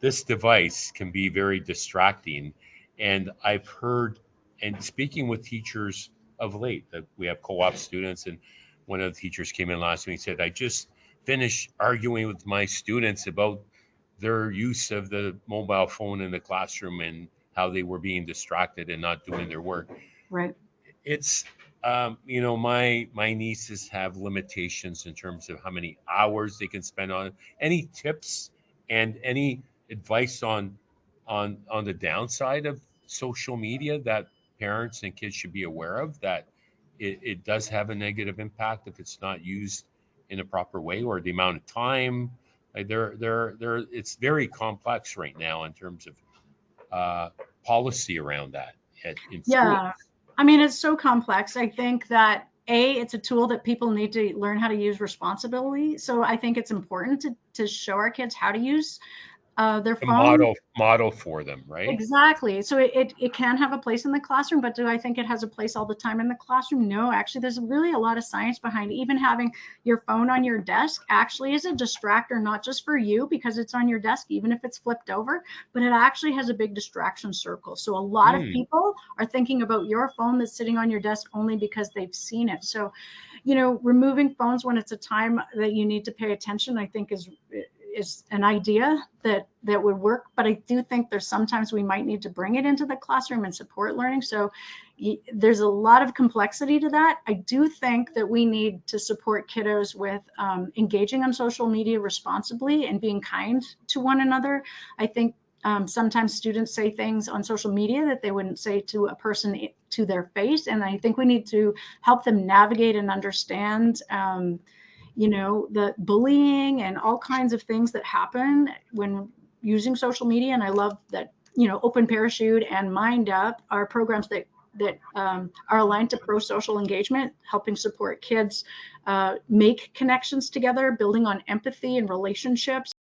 this device can be very distracting. And I've heard, and speaking with teachers of late, that we have co-op students, and one of the teachers came in last week and said, I just finished arguing with my students about their use of the mobile phone in the classroom and how they were being distracted and not doing their work. Right. It's my nieces have limitations in terms of how many hours they can spend on it. Any tips and any advice on the downside of social media that parents and kids should be aware of, that it does have a negative impact if it's not used in a proper way, or the amount of time? Like it's very complex right now in terms of policy around that in schools. Yeah. I mean, it's so complex. I think that it's a tool that people need to learn how to use responsibly. So I think it's important to show our kids how to use their A phone. model for them, right? Exactly. So it can have a place in the classroom, but do I think it has a place all the time in the classroom? No, actually, there's really a lot of science behind it. Even having your phone on your desk actually is a distractor, not just for you because it's on your desk, even if it's flipped over, but it actually has a big distraction circle. So a lot of Hmm. people are thinking about your phone that's sitting on your desk only because they've seen it. So, removing phones when it's a time that you need to pay attention, I think is an idea that would work, but I do think there's sometimes we might need to bring it into the classroom and support learning. So there's a lot of complexity to that. I do think that we need to support kiddos with engaging on social media responsibly and being kind to one another. I think sometimes students say things on social media that they wouldn't say to a person to their face, and I think we need to help them navigate and understand the bullying and all kinds of things that happen when using social media. And I love that, Open Parachute and Mind Up are programs that are aligned to pro-social engagement, helping support kids make connections together, building on empathy and relationships.